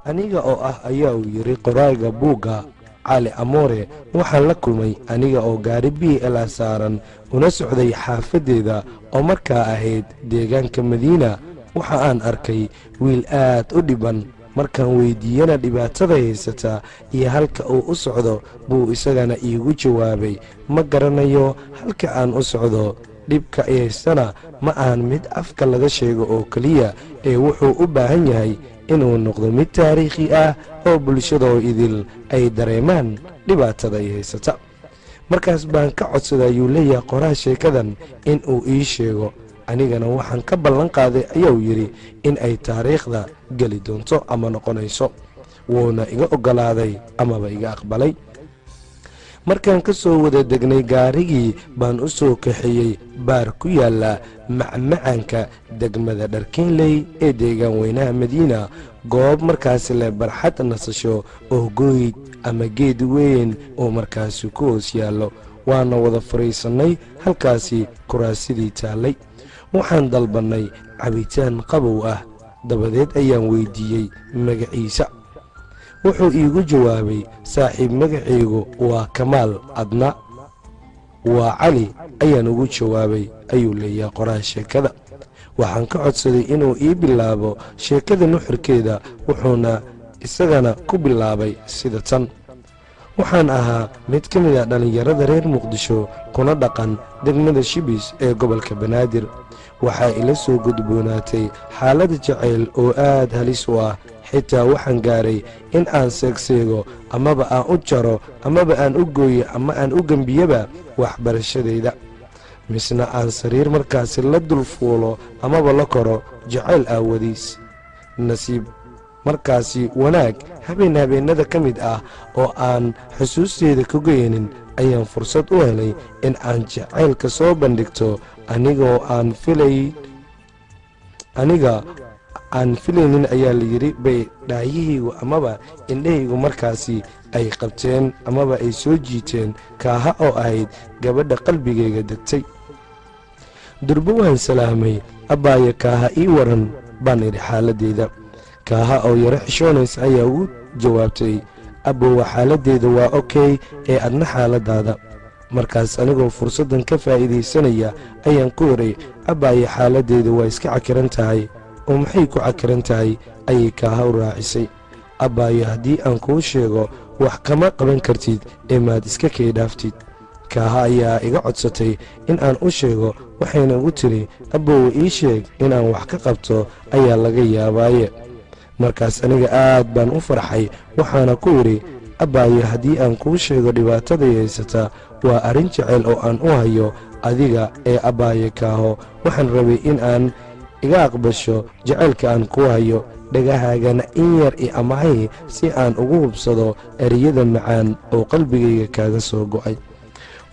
aniga oo ah ayaa uu yiri qoraaga buugga cali amoore waxaan la kulmay aniga oo gaari BL saaran una socday xaafadeeda oo markaa ahayd deegaanka Madiina. waxa aan arkay wiil aad u dhiban. markaan weydiiyana dhibaatada haysata iyo halka uu u socdo buu isagana iigu jawaabay ma garanayo halka aan u socdo. dhibka haystana ma aan mid afka laga sheego oo kaliya ee wuxuu u baahan yahay inuu noqdo mid taariikhi ah oo bulshada oo idil ay dareemaan dhibaatada ay haysata. markaas baan ka codsaday ayuu leeyahay qoraha sheekadan in uu ii sheego. anigana waxaan ka ballan qaaday ayuu yiri in ay taariikhda gali doonto ama noqonayso. wuuna iga ogolaaday amaba iga aqbalay. markaan ka soo wada degnay gaarigii baan u soo kaxeeyey baar ku yaala macmacaanka degmada Dharkiinley ee deegaan weynaha Madiina. goob markaas leh barxad nasasho oo gooyd ama geed weyn oo markaas ku hoos yaallo. waana wada fariisanay halkaasi kuraasidii taalay. waxaan dalbanay cabitaan qabow ah. dabadeed ayaan weydiiyey magaciisa. wuxuu iigu jawaabay saaxiib magacaygu waa Kamaal, adna waa Cali ayaan ugu jawaabay ayuu leeyahay qoraha sheekada. waxaan ka codsaday inuu ii bilaabo sheekada nuxurkeeda wuxuuna isagana ku bilaabay sida tan. waxaan ahaa mid ka mid ah dhalinyarada reer Muqdisho kuna dhaqan degmada Shibis ee gobolka Banaadir. waxaa ila soo gudboonaatay xaalad jacayl oo aad halis u ah. xitaa waxaan gaaray in aan seegseego amaba aan u jaro amaba aan u gooyo ama aan u gambiyaba waxbarashadayda. misna aan sariir markaasi la dul fuulo amaba la koro jacayl aawadiis. nasiib markaasi wanaag habeenada ka mid ah oo aan xusuusteeda ka goynin ayaan fursad u helay in aan jacaylka soo bandhigto aniga aan filaynin ayaa la yiri bay dhaayihaygu amaba indhahaygu markaasi ay qabteen amaba ay soo jiiteen Kaaha oo ahayd gabadha qalbigayga degtay. durba waan salaamay. abbaaya Kaaha ii waran baan idhi xaaladeeda. Kaaha oo yara xishoonaysa ayaa ugu jawaabtay abbo xaaladeeda waa okay ee adna xaaladaada. markaas anigoo fursadan ka faa'iideysanaya ayaan ku yiri abbaaya xaaladeeda waa iska cakiran tahay. oo maxay ku cakiran tahay ayay Kaaha u raacisay. abbaayo haddii aan kuu sheego wax kama qaban kartid ee maad iska keedhaaftid. Kaaha ayaa iga codsatay in aan u sheego waxayna ugu tiri abbow ii sheeg inaan wax ka qabto ayaa laga yaabaaye. markaas aniga aad baan u farxay waxaana ku yiri abbaayo haddii aan kuu sheego dhibaatada haysata waa arrin jacayl oo aan u hayo adiga ee abbaayo Kaaho. waxaan rabay in aan iga aqbasho jacaylka aan ku hayo. dhagahaagana in yar i amahay si aan ugu hubsado ereyada macaan oo qalbigayga kaaga soo go'ay.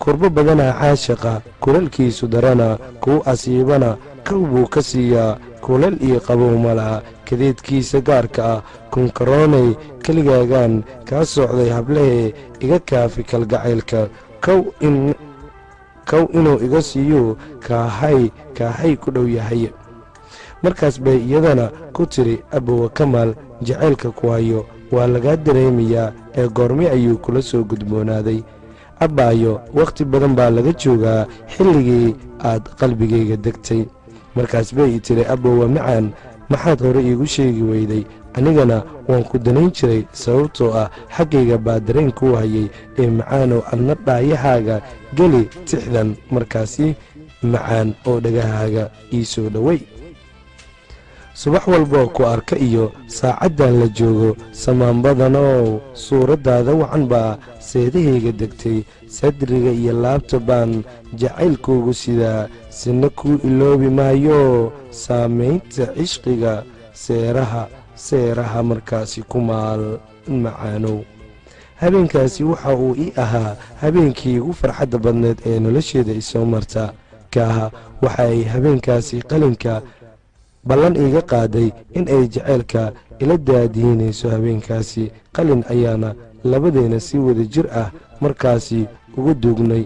kurbo badanaa caashiqa kulalkiisu darana kuu asiibana kow buu ka siiyaa kulal iyo qabow ma laha. kadeedkiisa gaarka ah kunkaroonay keligaagaan kaa socday hablahee iga kaafi kalgacaylka. kow inuu iga siiyo kaahay ku dhow yahay. markaas bay iyadana ku tiri abbowa Kamaal jacaylka ku hayo waa lagaa dareemayaa ee goormi ayuu kula soo gudboonaaday. abbaayo wakhti badan baa laga joogaa xilligii aad qalbigayga degtay. markaas bay tiri abbowa macaan maxaad hore iigu sheegi weyday. anigana waan ku danayn jiray sababtoo ah xaggayga baa dareen kuu hayay ee macaanow adna dhaayahaaga geli tixdan markaasi macaan oo dhagahaaga ii soo dhoway. subax walboo ku arka iyo saacaddan la joogo samaan badanow suuraddaada wacan baa seedahayga degtay. sadriga iyo laabta baan jacaylkuugu sidaa sina kuu iloobi maayo saamaynta cishqiga seeraha markaasi Kumaal macaanow. habeenkaasi waxa uu ii ahaa habeenkii ugu farxadda badneed ee nolosheeda isoo marta. kaaha waxa ay habeenkaasi qalinka ballan iiga qaaday in ay jaceylka ila daadiinayso habeenkaasi qalin ayaana labadeena si wada jir ah markaasi ugu duugnay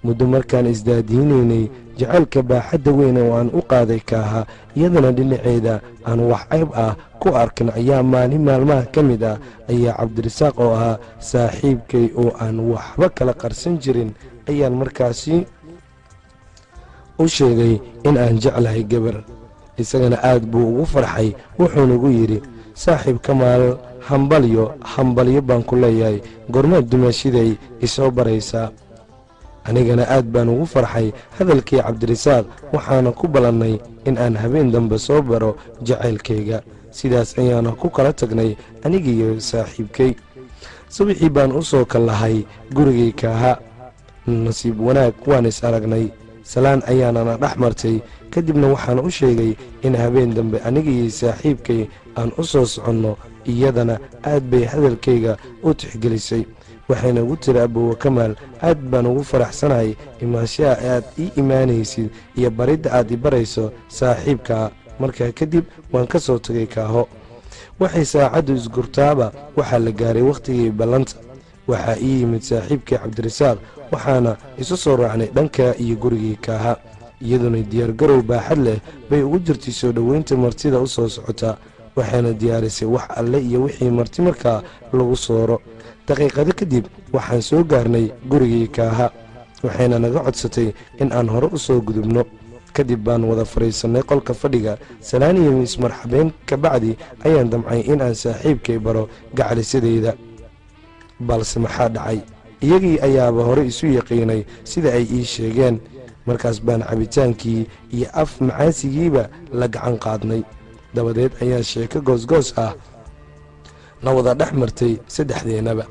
muddo markaan isdaadiinaynay jaceylka baaxadda weyn oo aan u qaaday kaaha iyadana dhinaceeda aan wax cayb ah ku arkin ayaa maalin maalmaha ka mid ah ayaa cabdirasaaq oo ahaa saaxiibkay oo aan waxba kala qarsan jirin ayaan markaasi u sheegay in aan jeclahay gabar isagana aad buu ugu farxay wuxuunagu yidhi saaxiib Kamaal hambalyo baan ku leeyahay gormaad dumaashiday isoo baraysaa anigana aad baan ugu farxay hadalkii cabdirasaaq waxaana ku balannay in aan habeen dambe soo baro jacaylkayga sidaas ayaana ku kala tagnay anigiiyo saaxiibkay subaxii baan u soo kallahay gurigay kaaha nasiib wanaag waan is aragnay salaan ayaanana dhex martay kadibna waxaan u sheegay in habeen dambe anigiiyo saaxiibkay aan u soo soconno iyadana aad bay hadalkayga u tixgelisay waxayna ugu tiri aboowe Kamaal aad baan ugu faraxsanahay imaanshaha aad ii imaanaysid iyo baridda aad i barayso saaxiibkaa markaa kadib waan ka soo tagay kaaho waxay saacaddu isgurtaaba waxaa la gaaray wakhtigii ballanta waxaa ii yimid saaxiibkii cabdirasaaq waxaana isu soo raacnay dhanka iyo gurigii kaaha iyaduna diyaargarow baaxad leh bay ugu jirtay soo dhoweynta martida u soo socota waxayna diyaarisay wax alle iyo wixii marti markaa lagu sooro daqiiqado kadib waxaan soo gaarnay gurigii kaaha waxayna naga codsatay in aan hore u soo gudubno kadib baan wada fadhiisannay qolka fadhiga salaan iyo ismarxabeyn kabacdi ayaan damcay in aan saaxiibkay baro gacalisadeyda balse maxaa dhacay iyagii ayaaba hore isu yaqiinay sida ay ii sheegeen markaas baan cabitaankii iyo af macaasigiiba la gacan qaadnay dabadeed ayaa sheeko goosgoos ah na wada dhex martay saddexdeennaba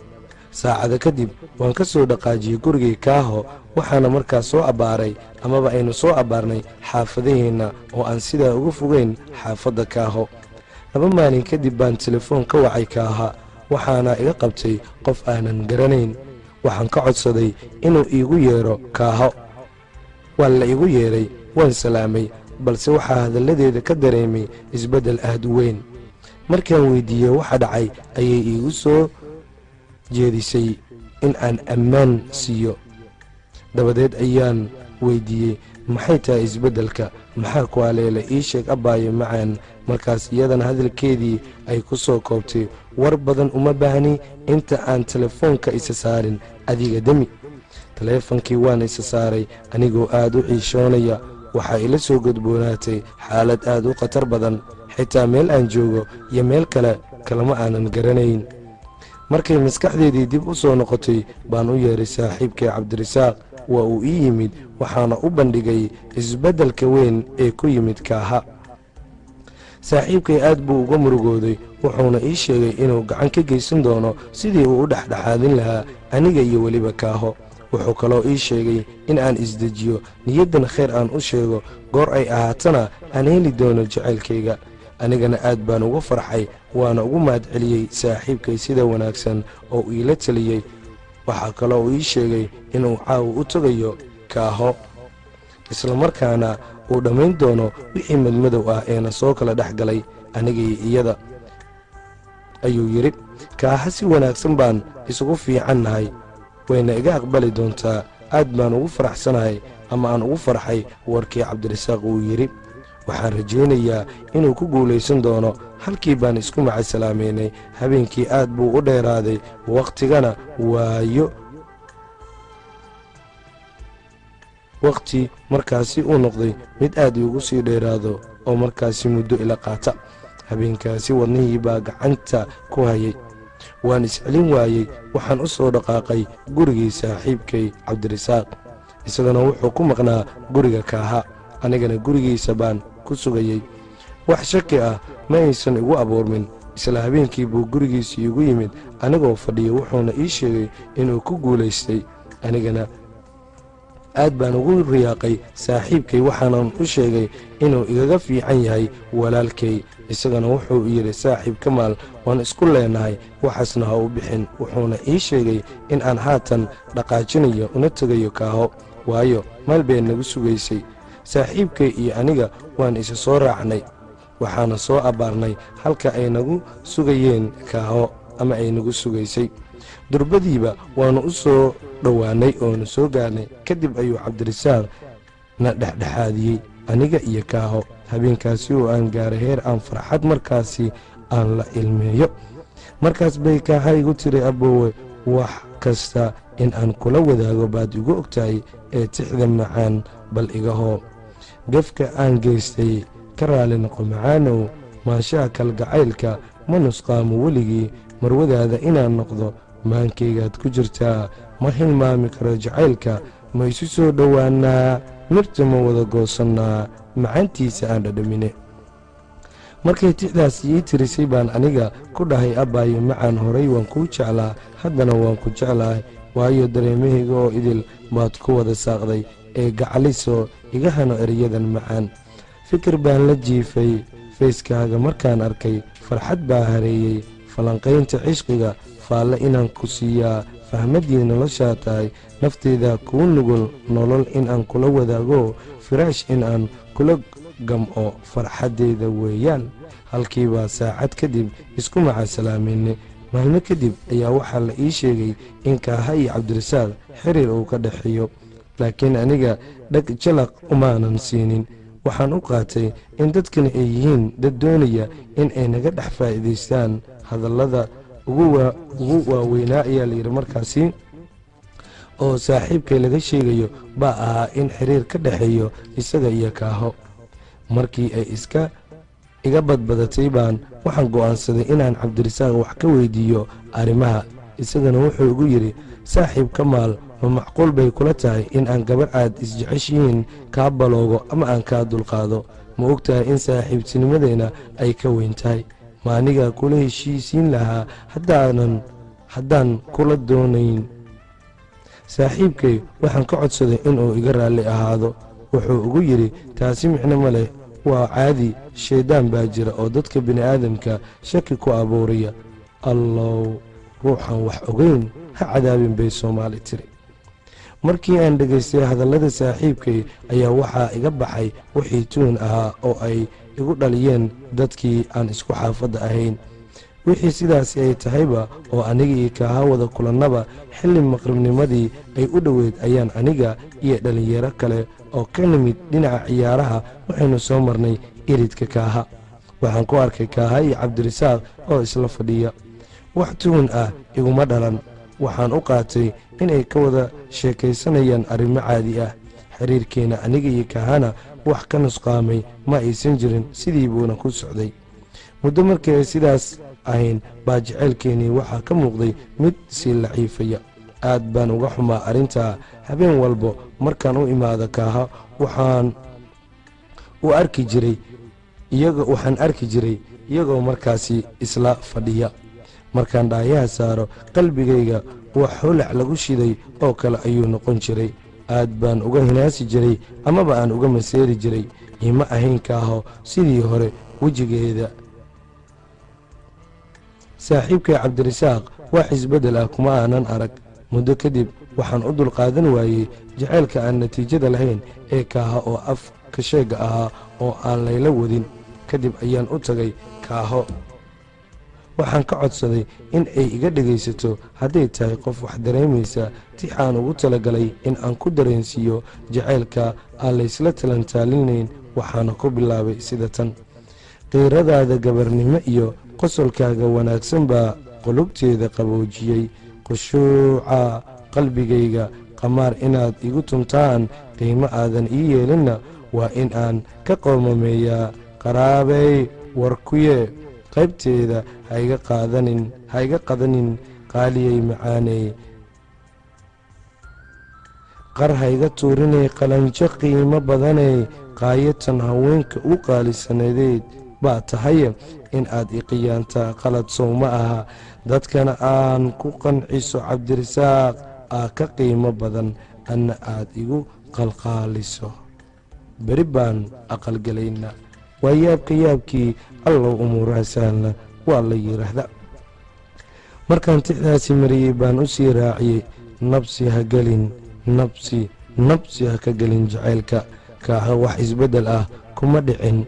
saacado kadib waan ka soo dhaqaajiyey gurigay kaaho waxaana markaas soo abbaaray amaba aynu soo abbaarnay xaafadaheenna oo aan sidaa uga fogeyn xaafadda kaaho 2 maalin kadib baan telefoon ka wacay kaaha waxaana iga qabtay qof aanan garanayn waxaan ka codsaday inuu iigu yeero kaaho waa la igu yeeray waan salaamay balse waxaa hadalladeeda ka dareemay isbeddel aad u weyn markaan weydiiyey waxa dhacay ayay iigu soo jeedisay in aan ammaan siiyo dabadeed ayaan weydiiyey maxay tahay isbeddelka maxaa ku aleelay ii sheeg abbaayo macaan markaas iyadana hadalkeedii ay ku soo koobtay war badan uma baahni inta aan telefoonka isa saarin adiga demi teleefonkii waan isa saaray anigoo aad u xiishoonaya waxaa ila soo gudboonaatay xaalad aad u khatar badan xitaa meel aan joogo iyo meel kale kalama aanan garanayn markay maskaxdeedii dib u soo noqotay baan u yeeray saaxiibkay cabdirasaaq waa uu ii yimid waxaana u bandhigay isbeddelka weyn ee ku yimid kaaha saaxiibkay aad buu uga murugooday wuxuuna ii sheegay inuu gacan ka geysan doono sidii uu u dhexdhexaadin lahaa aniga iyo weliba kaaho wuxuu kaloo ii sheegay in aan isdejiyo niyaddan khayr aan u sheego goor ay ahaatana aan heli doono jacaylkayga anigana aad baan uga farxay waana ugu mahadceliyey saaxiibkay sida wanaagsan oo iila taliyey waxaa kaloo uu ii sheegay inuu caawa u tagayo kaaho islamarkaana uu dhammayn doono wixii madmadow ah eena soo kala dhex galay anigii iyada ayuu yidhi kaaha si wanaagsan baan isugu fiicannahay wayna iga aqbali doontaa aad baan ugu faraxsanahay ama aan ugu farxay warkii cabdirasaaq uu yidhi waxaan rajaynayaa inuu ku guulaysan doono halkii baan isku macasalaameynay habeenkii aad buu u dheeraaday wakhtigana waayo wakhti markaasi uu noqday mid aad iigu sii dheeraado oo markaasi muddo ila qaata habeenkaasi wadnihii baa gacanta ku hayay waan iscelin waayey waxaan u soo dhaqaaqay gurigii saaxiibkay cabdirasaaq isagana wuxuu ku maqnaa guriga kaaha anigana gurigiisa baan ku sugayey wax shaki ah ma aysan igu abuurmin isla habeenkii buu gurigiisa iigu yimid anigoo fadhiya wuxuuna ii sheegay inuu ku guulaystay anigana aad baan ugu riyaaqay saaxiibkay waxaanan u sheegay inuu igaga fiican yahay walaalkay. isagana wuxuu yidhi saaxiib Kamaal waan isku leenahay waxaasna ha u bixin. wuxuuna ii sheegay in aan haatan dhaqaajinayo una tegayo Kaaho waayo meel bay nagu sugaysay. saaxiibkay iyo aniga waan isa soo raacnay waxaana soo abaarnay halka ay nagu sugayeen Kaaho ama ay nagu sugaysay. durbadiiba waanu u soo dhowaanay oonu soo gaarnay. kadib ayuu Cabdirasaaq na dhexdhexaadiyey aniga iyo Kaaho. habeenkaasi oo aan gaaray heer aan farxad markaasi aan la ilmeeyo. markaas bay Kaaha igu tiri aboowe wax kasta in aan kula wadaago baad igu ogtahay ee tixda macaan bal igahoo gefka aan geystay ka raali noqo macaanow maashaha kalgacaylka ma nusqaamo weligii marwadaada inaan noqdo maankaygaad ku jirtaa ma hilmaami karo jacaylka ma isu soo dhowaanaa mirta ma wada goosannaa macaantiisa aan dhadhamine. markay tixdaas ii tirisay baan aniga ku dhahay abbaayo macaan horay waan kuu jeclaa haddana waan ku jeclahay waayo dareemahayga oo idil baad ku wada saaqday ee gacaliso iga hano erayadan macaan. fikir baan la jiifay fayskaaga markaan arkay farxad baa hareeyey falanqaynta cishqiga faalle inaan ku siiyaa fahmaddii noloshaa tahay nafteyda kuu nugul nolol in aan kula wadaago firaash in aan kula gam'o farxaddeyda weeyaan. halkiibaa saacad kadib isku macasalaamayne. maalmo kadib ayaa waxaa la ii sheegay in Kaaha iyo Cabdirasaaq xiriir uu ka dhexeeyo laakiin aniga dhag jalaq umaanan siinin. waxaan u qaatay in dadkani ay yihiin dad doonaya in ay naga dhex faa'iidaystaan hadallada ugu waaweynaa ayaa layidhi markaasi oo saaxiibkay laga sheegayo baa ahaa in xiriir ka dhexeeyo isaga iyo Kaaho. markii ay iga badbadatay baan waxaan go'aansaday inaan Cabdirasaaq wax ka weydiiyo arrimaha. isagana wuxuu igu yidhi saaxiib Kamaal ma macquul bay kula tahay in aan gabar aad isjeceshihiin kaa baloogo ama aan kaa dulqaado? ma ogtahay in saaxiibtinimadeenna ay ka weyn tahay? ma aniga kula heshiisiin lahaa haddaan kula doonayn? saaxiibkay waxaan ka codsaday inuu iga raalli ahaado. wuxuu ugu yidhi taasi micno ma leh waa caadi shaydaan baa jira oo dadka bini'aadamka shaki ku abuuraya. allow ruuxan wax ogeyn ha cadaabin bay Soomaali tiri. markii aan dhegaystay hadallada saaxiibkay ayaa waxaa iga baxay wixii tuun ahaa oo ay igu dhaliyeen dadkii aan isku xaafadda ahayn. wixii sidaasi ay tahayba oo aniga iyo Kaaha wada kulannaba xilli maqribnimadii ay u dhoweyd ayaan aniga iyo dhallinyaro kale oo ka nimid dhinaca ciyaaraha waxaynu soo marnay iridka Kaaha. waxaan ku arkay Kaaha iyo Cabdirasaaq oo isla fadhiya. wax tuun ah iguma dhalan. waxaan u qaatay inay ka wada sheekaysanayaan arrimo caadi ah. xiriirkeenna aniga iyo Kaahana wax ka nusqaamay ma aysan jirin sidii buuna ku socday. muddo markii ay sidaas ahayn baa jacaylkeennii waxaa ka muuqday mid sii laciifaya. aad baan uga xumaa arrintaa. habeen walbo markaan u imaado Kaaha waxaan arki jiray iyagoo markaasi isla fadhiya. markaan dhaayaha saaro qalbigayga wax holac lagu shiday oo kale ayuu noqon jiray. aad baan uga hinaasi jiray amaba aan uga maseeri jiray. ima ahayn Kaaho sidii hore wejigeeda. saaxiibkay Cabdirasaaq wax isbeddel ah kuma aanan arag. muddo kadib waxaan u dulqaadan waayey jacaylka aan natiijada lahayn ee Kaaha oo af ka sheega ahaa oo aan layla wadin. kadib ayaan u tagay Kaaho. waxaan ka codsaday in ay iga dhegaysato hadday tahay qof wax dareemaysa tix aan ugu talagalay in aan ku dareensiiyo jacaylka aan laysla talantaalinayn. waxaana ku bilaabay sida tan: qiiradaada gabarnimo iyo qosolkaaga wanaagsan baa qulubteeda qaboojiyey. khushuuca qalbigayga qamaar inaad igu tuntaan qiimo aadan ii yeelinna waa in aan ka qoomameeyaa. qaraabey warkuye qaybteeda ha iga qadanin qaaliyey macaaney. qar ha iga tuurinay qalanjo qiimo badanay. qaayatan haweenka u qaalisanadeed baa tahay in aad iqiyaantaa qalad sow ma aha. dadkana aan ku qanciso Cabdirasaaq aa ka qiimo badan. anna aad igu qalqaaliso beri baan aqalgelaynaa waa yaabkii allow umuuraha sahla waa la yidhaahda markaan tixdaasi mariyey baan u sii raaciyey nabsi ha gelin nabsi ha ka gelin jacaylka kaaha wax isbeddel ah kuma dhicin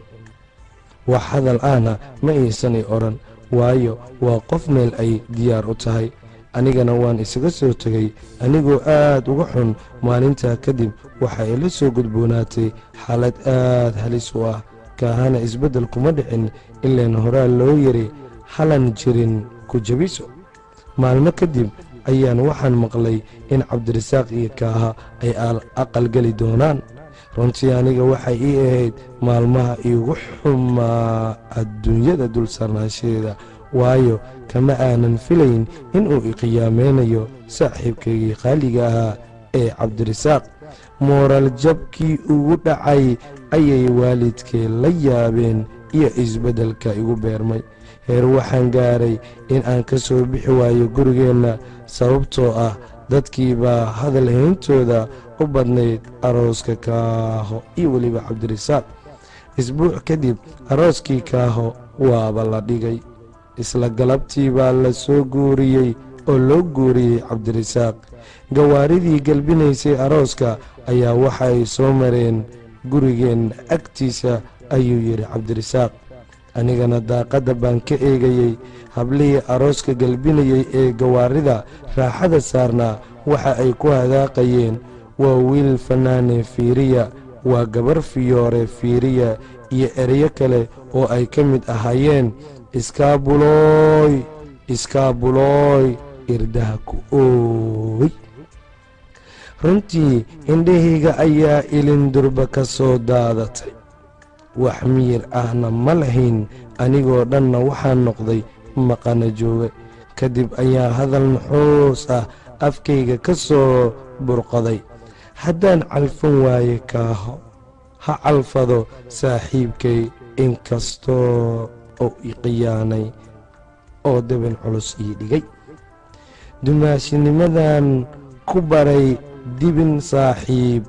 wax hadal ahna ma iisanay odhan waayo waa qof meel ay diyaar u tahay anigana waan isaga soo tegay anigoo aad uga xun maalintaa kadib waxa ila soo gudboonaatay xaalad aad halis u ah kaahana isbeddel kuma dhicin ileen horaa loo yiri halan jirin ku jabiso maalmo kadib ayaan waxaan maqlay in cabdirasaaq iyo kaaha ay aqalgeli doonaan runtii aniga waxay ii ahayd maalmaha iigu xumaa adduunyada dul saarnaasheeda waayo kama aanan filayn inuu iqiyaameynayo saaxiibkaygii qaaliga ahaa ee cabdirasaaq mooral jabkii ugu dhacay ayay waalidkee la yaabeen iyo isbeddelka igu beermay heer waxaan gaaray in aan ka soo bixi waayo gurigeenna sababtoo ah dadkii baa hadal hayntooda u badnayd arooska kaaho iyo weliba cabdirasaaq isbuuc kadib arooskii kaaho waaba la dhigay isla galabtii baa la soo guuriyey oo loo guuriyey cabdirasaaq gawaaridii galbinaysay arooska ayaa waxa ay soo mareen gurigeenna agtiisa ayuu yidhi cabdirasaaq anigana daaqadda baan ka eegayey hablihii arooska galbinayey ee gawaarida raaxada saarnaa waxa ay ku hadaaqayeen waa wiil fanaane fiiriya waa gabar fiyoore fiiriya iyo ereyo kale oo ay ka mid ahaayeen iskaabulooy irdaha ku ooy runtii indhahayga ayaa ilindurba ka soo daadatay wax miyir ahna ma lahayn anigoo dhanna waxaan noqday maqana jooga kadib ayaa hadal nuxuus ah afkayga ka soo burqaday haddaan calfan waaye kaaho ha calfado saaxiibkay inkastoo oo i khiyaanay oo daban culus ii dhigay dumaashinimadan ku baray dibin saaxiib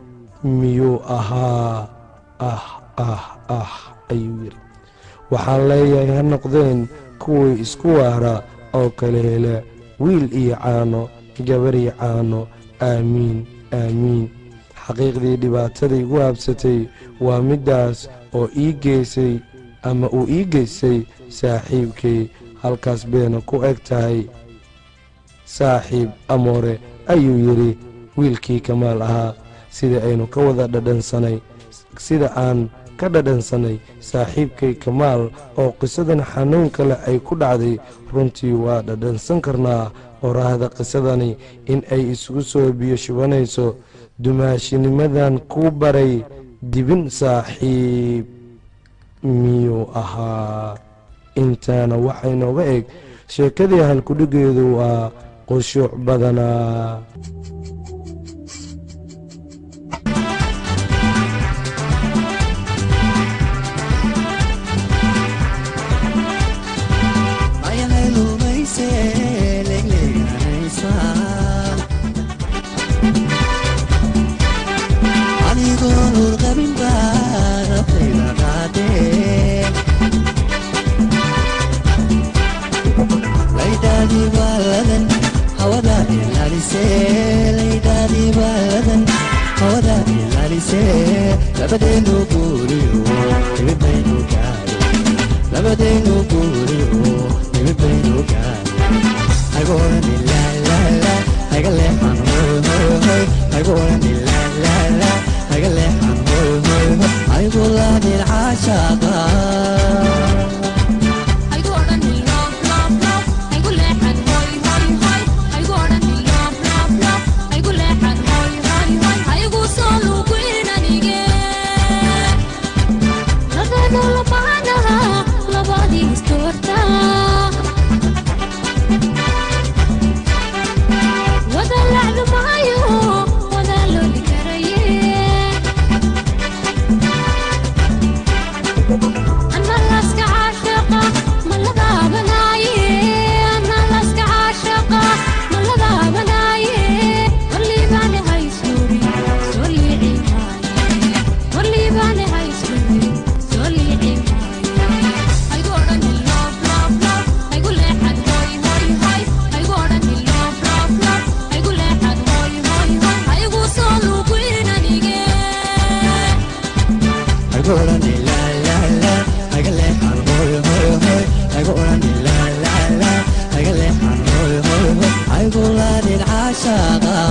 miyuu ahaa ayuu yidhi waxaan leeyahay ha noqdeen kuwii isku waara oo kala hela wiil iyo caano gabar iyo caano aamiin xaqiiqdii dhibaatada igu habsatay waa middaas oo ii geysay ama uu ii geystay saaxiibkay halkaas bayna ku eg tahay saaxiib amoore ayuu yidhi wiilkii kamaal ahaa sida aynu ka wada dhadhansanay sida aan ka dhadhansanay saaxiibkay kamaal oo qisadan xanuunka leh ay ku dhacday runtii waa dhadhansan karnaa oraahda qisadani in ay isugu soo biyo shubanayso dumaashinimadan ku baray dibin saaxiib miyuu ahaa intaana waxay nooga eg sheekadii halkudhigeedu waa qushuuc badanaa وذا اللعب معايو وذا لولي هيقولني لا لا لا هيقول لي عن هوي هوي هوي هيقولني لا لا لا هيقول لي عن هوي هوي هوي هيقولني العاشقة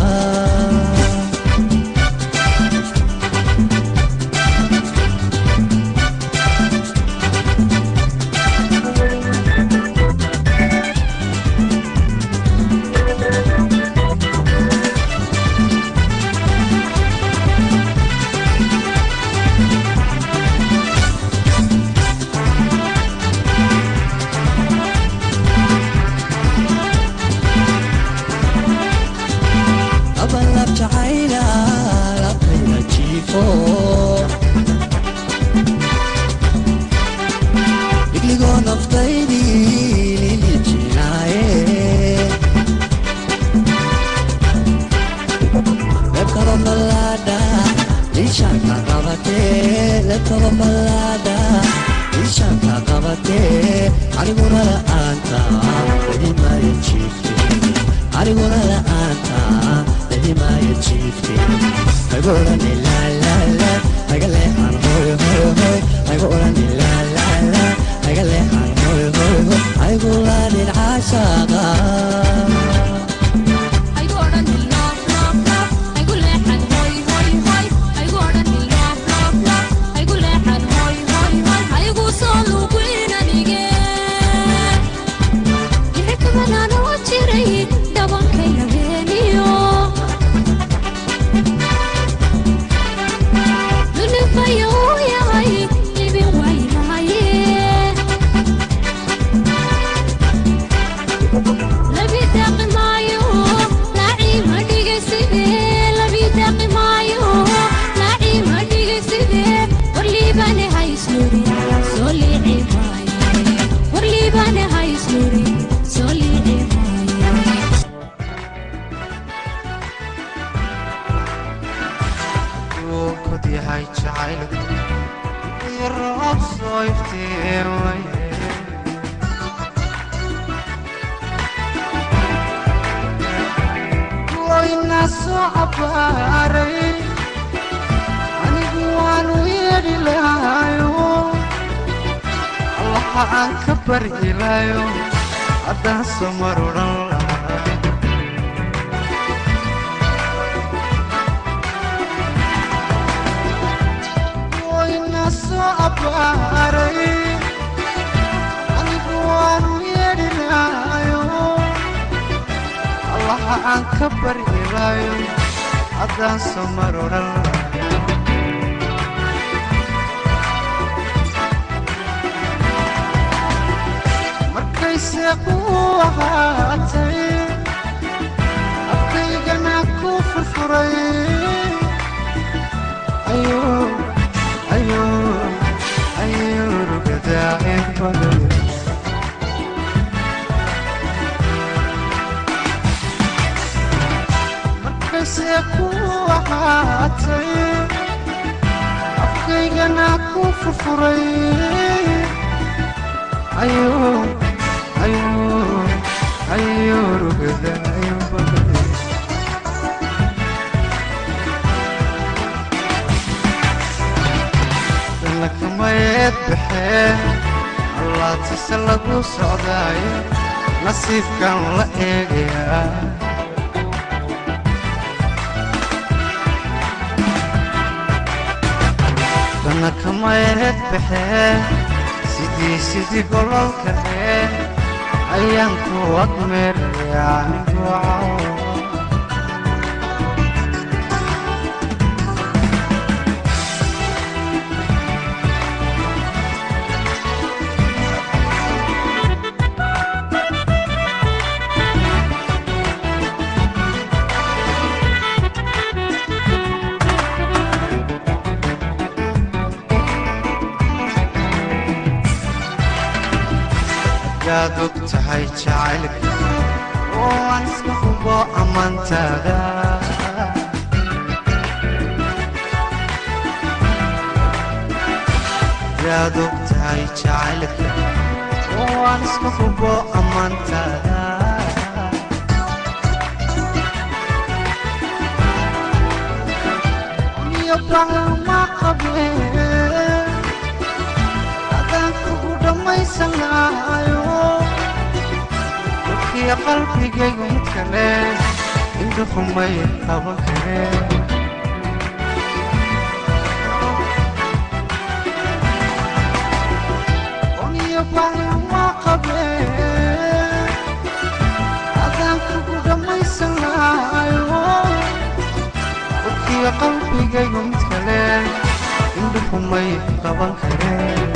dugtahay jacaylka oo aan iska hubo ammaantaada yaa dugtahay jacaylka oo aan iska hubo ammaantaada iyo bahama qabeen dhammaysanaayo dadkii qalbigaygu mid kale indhuhumay qaban kareen oniyo baahan waa qabeen adaan kugu dhammaysanaayo dadkii qalbigaygu mid kale indhuhumay qaban kareen